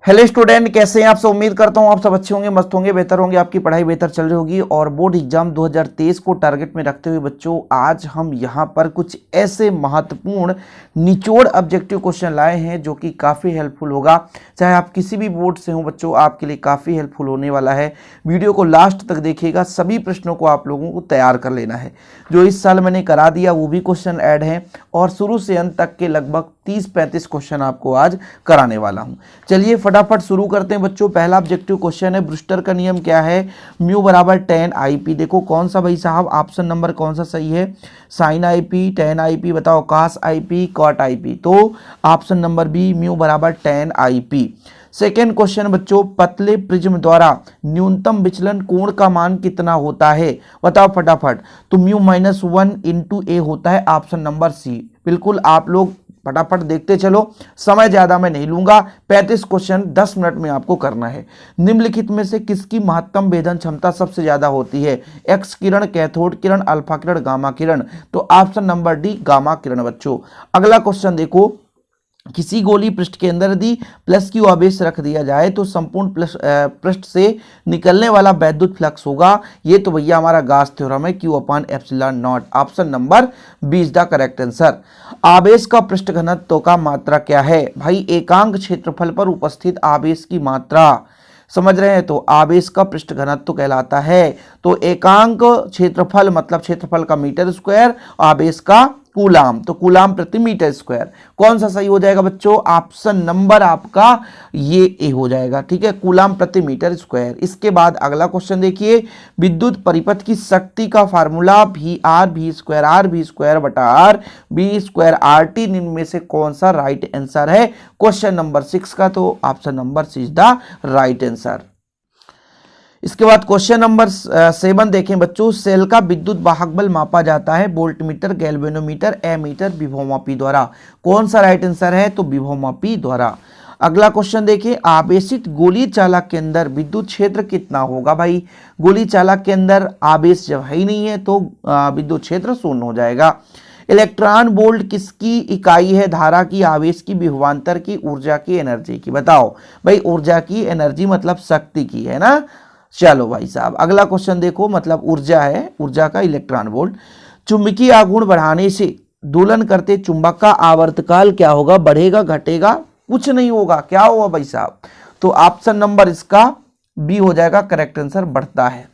Hello student, कैसे हैं आप सब। उम्मीद करता हूं आप सब अच्छे होंगे, मस्त होंगे, बेहतर होंगे, आपकी पढ़ाई बेहतर चल रही होगी। और बोर्ड एग्जाम 2023 को टारगेट में रखते हुए बच्चों आज हम यहां पर कुछ ऐसे महत्वपूर्ण निचोड़ ऑब्जेक्टिव क्वेश्चन लाए हैं जो कि काफ़ी हेल्पफुल होगा। चाहे आप किसी भी बोर्ड से हो बच्चों, आपके लिए काफ़ी हेल्पफुल होने वाला है। वीडियो को लास्ट तक देखिएगा, सभी प्रश्नों को आप लोगों को तैयार कर लेना है। जो इस साल मैंने करा दिया वो भी क्वेश्चन ऐड है और शुरू से अंत तक के लगभग 30-35 क्वेश्चन आपको आज कराने वाला हूं। चलिए फटाफट शुरू करते हैं बच्चों। पहला ऑब्जेक्टिव क्वेश्चन है, ब्रूस्टर का नियम क्या है। म्यू बराबर 10 IP। देखो कौन सा भाई साहब, ऑप्शन नंबर कौन सा सही है। साइन IP, 10 IP, बताओ कास IP, कॉट IP। तो ऑप्शन नंबर बी म्यू बराबर 10 IP। सेकेंड क्वेश्चन बच्चों, पतले प्रिज्म द्वारा न्यूनतम विचलन कोण का मान कितना होता है, बताओ फटाफट। तो म्यू -1 इंटू ए होता है, ऑप्शन नंबर सी। बिल्कुल आप लोग फटाफट देखते चलो, समय ज्यादा मैं नहीं लूंगा। 35 क्वेश्चन 10 मिनट में आपको करना है। निम्नलिखित में से किसकी महत्तम भेदन क्षमता सबसे ज्यादा होती है। एक्स किरण, कैथोड किरण, अल्फा किरण, गामा किरण। तो ऑप्शन नंबर डी गामा किरण बच्चों। अगला क्वेश्चन देखो, किसी गोली पृष्ठ के अंदर यदि प्लस क्यू आवेश रख दिया जाए तो संपूर्ण पृष्ठ से निकलने वाला वैद्युत फ्लक्स होगा। ये तो भैया हमारा गास थ्योरम है, Q upon epsilon naught. Option number B is the correct answer. आवेश का पृष्ठ घनत्व का मात्रा क्या है भाई। एकांक क्षेत्रफल पर उपस्थित आवेश की मात्रा, समझ रहे हैं, तो आवेश का पृष्ठ घनत्व कहलाता है। तो एकांक क्षेत्रफल मतलब क्षेत्रफल का मीटर स्क्वायर, आवेश का कूलाम, तो कूलाम प्रति मीटर स्क्वायर। कौन सा सही हो जाएगा बच्चों, ऑप्शन नंबर आपका ये ए हो जाएगा। ठीक है, कूलाम प्रति मीटर स्क्वायर। इसके बाद अगला क्वेश्चन देखिए, विद्युत परिपथ की शक्ति का फार्मूला V बटा R B स्क्वायर RT निम्न में से कौन सा राइट आंसर है क्वेश्चन नंबर 6 का। तो option number C is the right answer. इसके बाद क्वेश्चन नंबर 7 देखें बच्चों, सेल का विद्युत वाहक बल मापा जाता है वोल्टमीटर, गैल्वेनोमीटर, एमीटर, विभवमापी द्वारा। कौन सा राइट आंसर है, तो विभवमापी द्वारा। अगला क्वेश्चन देखिए, आवेशित गोली चालक के अंदर विद्युत क्षेत्र कितना होगा भाई। गोली चालक के अंदर आवेश जब है ही नहीं है तो विद्युत क्षेत्र शून्य हो जाएगा। इलेक्ट्रॉन वोल्ट किसकी इकाई है, धारा की, आवेश की, विभवांतर की, ऊर्जा की, एनर्जी की। बताओ भाई, ऊर्जा की, एनर्जी मतलब शक्ति की, है ना। चलो भाई साहब अगला क्वेश्चन देखो, मतलब ऊर्जा है, ऊर्जा का इलेक्ट्रॉन वोल्ट। चुंबकीय आघूर्ण बढ़ाने से दोलन करते चुंबक का आवर्तकाल क्या होगा, बढ़ेगा, घटेगा, कुछ नहीं होगा। क्या होगा भाई साहब, तो ऑप्शन नंबर इसका बी हो जाएगा करेक्ट आंसर, बढ़ता है।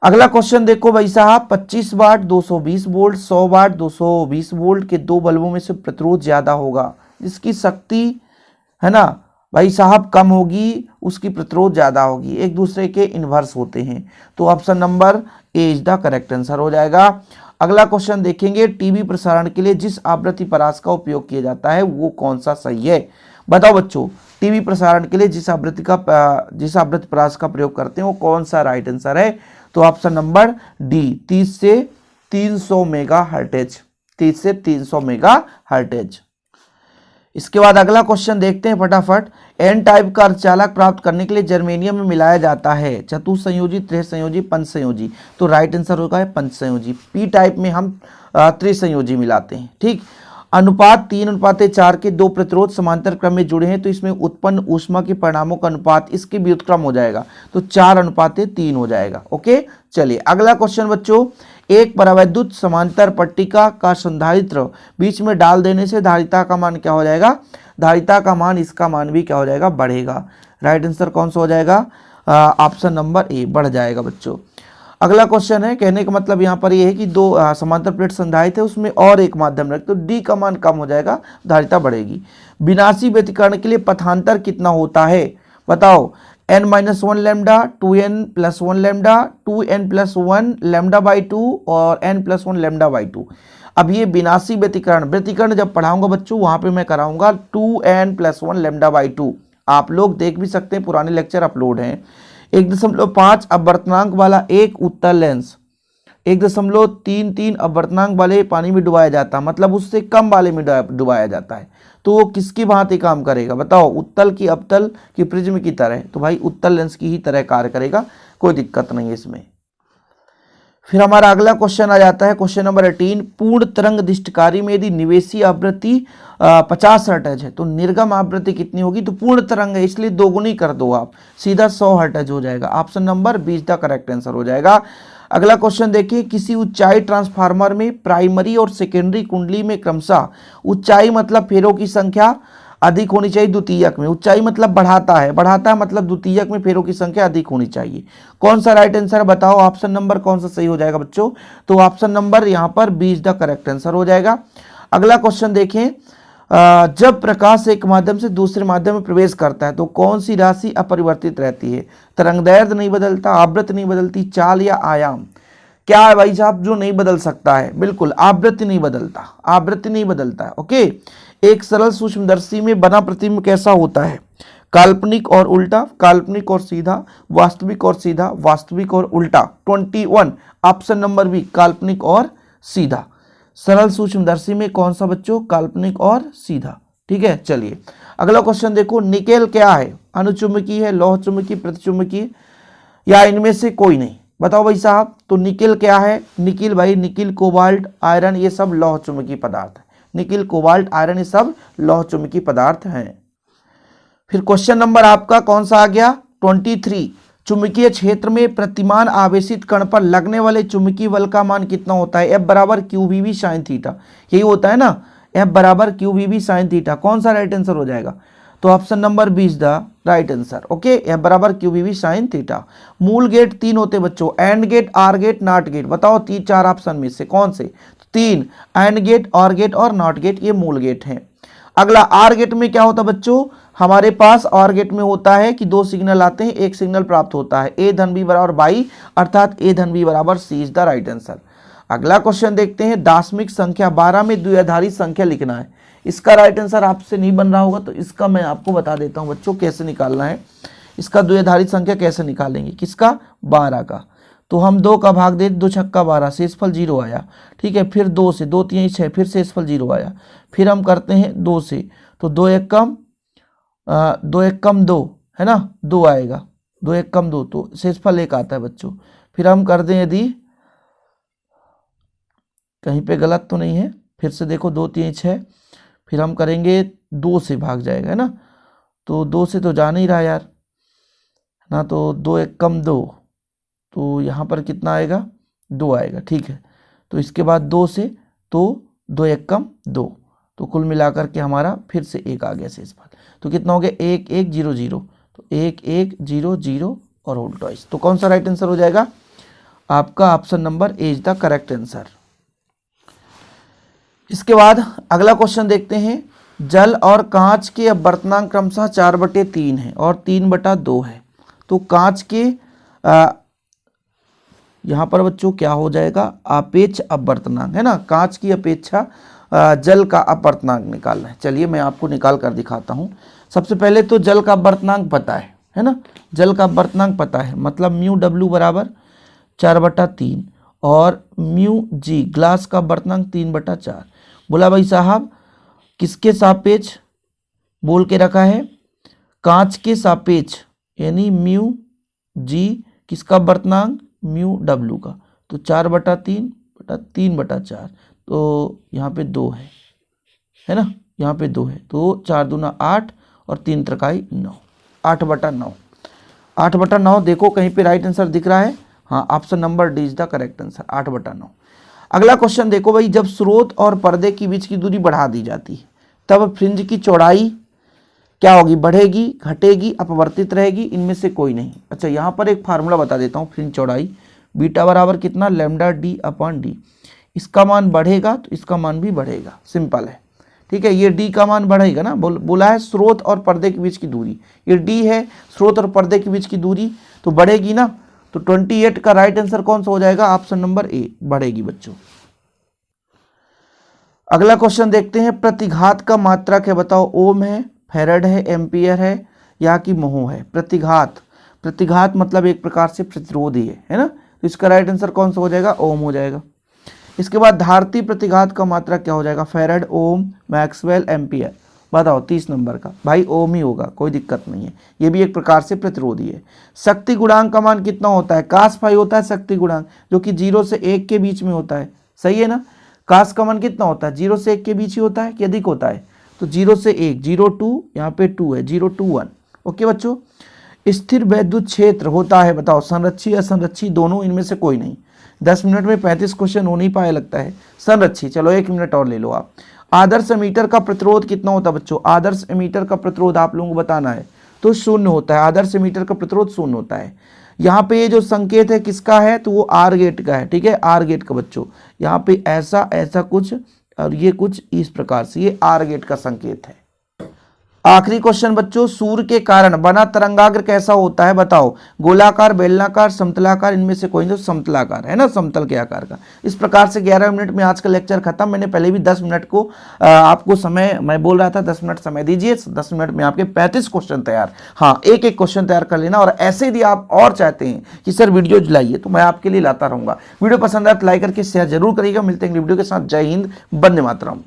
अगला क्वेश्चन देखो भाई साहब, 25 वाट 220 वोल्ट, 100 वाट 220 वोल्ट के दो बल्बों में से प्रतिरोध ज्यादा होगा, जिसकी शक्ति है ना भाई साहब कम होगी, उसकी प्रतिरोध ज्यादा होगी, एक दूसरे के इन्वर्स होते हैं। तो option number A is the correct answer हो जाएगा। अगला क्वेश्चन देखेंगे, टीवी प्रसारण के लिए जिस आवृत्ति परास का उपयोग किया जाता है वो कौन सा सही है। बताओ बच्चों, टीवी प्रसारण के लिए जिस आवृत्ति परास का प्रयोग करते हैं वो कौन सा राइट आंसर है। तो ऑप्शन नंबर डी 30 से 300 मेगा हर्टेज, 30 से 300 मेगा हर्टेज। इसके बाद अगला क्वेश्चन देखते हैं फटाफट, एन टाइप का अर्धचालक प्राप्त करने के लिए जर्मेनियम में मिलाया जाता है चतुसंयोजी, त्रिसंयोजी, पंचसंयोजी। तो राइट आंसर होगा है पंचसंयोजी। पी टाइप में हम त्रिसंयोजी मिलाते हैं। ठीक, अनुपात 3:4 के दो प्रतिरोध समांतर क्रम में जुड़े हैं तो इसमें उत्पन्न ऊष्मा के परिणामों का अनुपात इसके व्युत्क्रम हो जाएगा, तो 4:3 हो जाएगा। ओके, चलिए अगला क्वेश्चन बच्चों, एक परावैद्युत समांतर पट्टिका का संधारित्र बीच में डाल देने से धारिता का मान क्या हो जाएगा, धारिता का मान, इसका मान भी क्या हो जाएगा, बढ़ेगा। राइट आंसर कौन सा हो जाएगा, ऑप्शन नंबर ए, बढ़ जाएगा बच्चों। अगला क्वेश्चन है, कहने का मतलब यहाँ पर ये है कि दो समांतर प्लेट संधारित है, उसमें और एक माध्यम रख तो डी का मान कम हो जाएगा, धारिता बढ़ेगी। विनाशी व्यतिकरण के लिए पथांतर कितना होता है, बताओ। n-1 lambda, 2n+1 lambda, 2n+1 lambda by 2 और n+1 लैम्डा बाई 2। अब ये विनाशी व्यतिकरण जब पढ़ाऊंगा बच्चों वहां पे मैं कराऊंगा 2n+1 लैम्डा बाई 2। आप लोग देख भी सकते हैं, पुराने लेक्चर अपलोड हैं। 1.5 अपवर्तनांक वाला एक उत्तल लेंस 1.33 अपवर्तनांक वाले पानी में डुबाया जाता है, मतलब उससे कम वाले में डुबाया जाता है, तो वो किसकी भांति काम करेगा बताओ, उत्तल की, अवतल की, प्रिज्म की तरह। तो भाई उत्तल लेंस की ही तरह कार्य करेगा, कोई दिक्कत नहीं है इसमें। फिर हमारा अगला क्वेश्चन आ जाता है क्वेश्चन नंबर 18। पूर्ण तरंग दृष्टिकारी में यदि निवेशी आवृत्ति 50 हर्ट्ज है तो निर्गम आवृत्ति कितनी होगी? तो पूर्ण तरंग है इसलिए दोगुनी कर दो आप, सीधा 100 हर्ट्ज हो जाएगा। Option number 20 the correct answer हो जाएगा। अगला क्वेश्चन देखिए, किसी ऊंचाई ट्रांसफार्मर में प्राइमरी और सेकेंडरी कुंडली में क्रमशः ऊंचाई मतलब फेरों की संख्या अधिक होनी चाहिए द्वितीयक में। ऊंचाई मतलब बढ़ाता है मतलब द्वितीयक में फेरों की संख्या अधिक होनी चाहिए। कौन सा राइट आंसर बताओ? ऑप्शन नंबर कौन सा सही हो जाएगा बच्चों? तो ऑप्शन नंबर यहां पर 20 द करेक्ट आंसर हो जाएगा। अगला क्वेश्चन देखें, जब प्रकाश एक माध्यम से दूसरे माध्यम में प्रवेश करता है तो कौन सी राशि अपरिवर्तित रहती है? तरंगदैर्घ्य नहीं बदलता, आवृत्ति नहीं बदलती, चाल या आयाम? क्या है भाई साहब जो नहीं बदल सकता है? बिल्कुल आवृत्ति नहीं बदलता, आवृत्ति नहीं बदलता है। ओके, एक सरल सूक्ष्मदर्शी में बना प्रतिबिंब कैसा होता है? काल्पनिक और उल्टा, काल्पनिक और सीधा, वास्तविक और सीधा, वास्तविक और उल्टा। 21 ऑप्शन नंबर बी काल्पनिक और सीधा। सरल सूक्ष्मदर्शी में कौन सा बच्चों? काल्पनिक और सीधा। ठीक है, चलिए अगला क्वेश्चन देखो, निकेल क्या है? अनुचुंबकीय है, लौह चुंबकीय, प्रतिचुंबकीय या इनमें से कोई नहीं? बताओ भाई साहब। तो निकेल क्या है? निकिल भाई, निकिल, कोबाल्ट, आयरन ये सब लौह चुंबकीय पदार्थ है। निकिल, कोबाल्ट, आयरन ये सब लौह चुंबकीय पदार्थ हैं। फिर क्वेश्चन नंबर आपका कौन सा आ गया? 23। चुंबकीय क्षेत्र में प्रतिमान आवेशित कण पर लगने वाले चुंबकीय बल का मान कितना होता है? F बराबर QVB साइन थीटा, यही होता है ना, F बराबर QVB साइन थीटा। कौन सा राइट आंसर हो जाएगा? तो option number 20 the right answer. Okay, F बराबर QVB साइन थीटा। मूल गेट 3 होते बच्चों, AND gate, OR gate, NOT gate. बताओ 3-4 ऑप्शन में से कौन से? 3 एंड गेट, और गेट और नॉट गेट, ये मूल गेट हैं। अगला आर गेट में क्या होता है बच्चों? हमारे पास आर गेट में होता है कि 2 सिग्नल आते हैं, एक सिग्नल प्राप्त होता है। ए धन बी बराबर बाई, अर्थात ए धन बी बराबर सी इज द राइट आंसर। अगला क्वेश्चन देखते हैं, दाशमिक संख्या 12 में द्विआधारी संख्या लिखना है। इसका राइट आंसर आपसे नहीं बन रहा होगा तो इसका मैं आपको बता देता हूं बच्चों कैसे निकालना है। इसका द्विआधारी संख्या कैसे निकालेंगे? किसका? 12 का। तो हम 2 का भाग दे, 2 छक्का 12, शेषफल 0 आया। ठीक है, फिर 2 से, 2 3 6, फिर शेषफल 0 आया। फिर हम करते हैं 2 से, तो 2 1 कम 2 है ना, 2 आएगा, 2 1 कम 2, तो शेषफल 1 आता है बच्चों। फिर हम कर दें, यदि कहीं पे गलत तो नहीं है, फिर से देखो 2 3 6, फिर हम करेंगे 2 से भाग जाएगा, है ना, तो 2 से तो जा नहीं रहा यार ना, तो 2 1 कम 2, तो यहाँ पर कितना आएगा? 2 आएगा। ठीक है, तो इसके बाद 2 से, तो 2 1 कम 2, तो कुल मिलाकर के हमारा फिर से 1 आ गया शेषफल। तो कितना हो गया? 1 1 0 0, तो 1 1 0 0 और होल ट्वाइस। तो कौन सा राइट आंसर हो जाएगा? आपका option number A is the correct answer. इसके बाद अगला क्वेश्चन देखते हैं, जल और कांच के अपवर्तनांक क्रमशः 4/3 है और 3/2 है। तो कांच के यहाँ पर बच्चों क्या हो जाएगा? आपेक्ष अपवर्तनांक, है ना, कांच की अपेक्षा जल का अपवर्तनांक निकालना है। चलिए मैं आपको निकाल कर दिखाता हूँ। सबसे पहले तो जल का अपवर्तनांक पता है ना, जल का अपवर्तनांक पता है, मतलब म्यू डब्ल्यू बराबर 4/3 और म्यू जी ग्लास का अपवर्तनांक 3/4। बोला भाई साहब किसके सापेक्ष बोल के रखा है? कांच के सापेक्ष, यानी म्यू जी किसका अपवर्तनांक? म्यू डब्ल्यू का। तो 4/3/3/4, तो यहाँ पे 2 है ना, यहाँ पे 2 है, तो 4 दूना 8 और 3 त्रिकाई 9, 8/9। 8/9 देखो कहीं पे राइट आंसर दिख रहा है? हाँ, option number D is the correct answer, 8/9। अगला क्वेश्चन देखो भाई, जब स्रोत और पर्दे के बीच की दूरी बढ़ा दी जाती है तब फ्रिंज की चौड़ाई क्या होगी? बढ़ेगी, घटेगी, अपवर्तित रहेगी? इनमें से कोई नहीं। अच्छा, यहाँ पर एक फार्मूला बता देता हूँ। फ्रिंज चौड़ाई बीटा बराबर कितना? Lambda d/d। इसका मान बढ़ेगा तो इसका मान भी बढ़ेगा, सिंपल है। ठीक है, ये d का मान बढ़ेगा ना, बोला है स्रोत और पर्दे के बीच की दूरी, ये d है, स्रोत और पर्दे के बीच की दूरी, तो बढ़ेगी ना। तो 28 का राइट आंसर कौन सा हो जाएगा? ऑप्शन नंबर ए, बढ़ेगी बच्चों। अगला क्वेश्चन देखते हैं, प्रतिघात का मात्रक है, बताओ ओम है, फैरड है, एम्पियर है या कि मोह है? प्रतिघात मतलब एक प्रकार से प्रतिरोध ही है ना, तो इसका राइट आंसर कौन सा हो जाएगा? ओम हो जाएगा। इसके बाद धारती प्रतिघात का मात्रक क्या हो जाएगा? फैरड, ओम, मैक्सवेल, एम्पियर। बताओ 30 नंबर का भाई ओम ही होगा, कोई दिक्कत नहीं है, ये भी एक प्रकार से प्रतिरोधी है। शक्ति गुणांक का मान कितना होता है, कास फाई होता है शक्ति गुणांक, जो कि 0 से 1 के बीच में होता है, सही है ना। कास का मान कितना होता है, 0 से 1 के बीच ही होता है कि अधिक होता है, तो 0 से 1, 0 2, यहाँ पे 2 है, 0 2 1। ओके बच्चों, स्थिर वैद्युत क्षेत्र होता है, बताओ संरक्षी असंरक्षी दोनों, इनमें से कोई नहीं। 10 मिनट में 35 क्वेश्चन हो नहीं पाए लगता है। संरक्षी, चलो 1 मिनट और ले लो आप। आदर्श एमीटर का प्रतिरोध कितना होता है बच्चों, आदर्श एमीटर का प्रतिरोध आप लोगों को बताना है, तो 0 होता है। आदर्श एमीटर का प्रतिरोध 0 होता है। यहाँ पे ये जो संकेत है किसका है, तो वो आर गेट का है, ठीक है, आर गेट का बच्चों। यहाँ पे ऐसा ऐसा कुछ और ये कुछ इस प्रकार से, ये आर गेट का संकेत है। आखिरी क्वेश्चन बच्चों, सूर्य के कारण बना तरंगाग्र कैसा होता है, बताओ। गोलाकार, बेलनाकार, समतलाकार, इनमें से कोई नहीं, तो समतलाकार है ना, समतल के आकार का। इस प्रकार से 11 मिनट में आज का लेक्चर खत्म। मैंने पहले भी 10 मिनट को आपको समय मैं बोल रहा था, 10 मिनट समय दीजिए, 10 मिनट में आपके 35 क्वेश्चन तैयार। हाँ, एक एक क्वेश्चन तैयार कर लेना, और ऐसे यदि आप और चाहते हैं कि सर वीडियो लाइए, तो मैं आपके लिए लाता रहूंगा। वीडियो पसंद आए तो लाइक करके शेयर जरूर करिएगा। मिलते हैं वीडियो के साथ। जय हिंद, वंदे मातरम।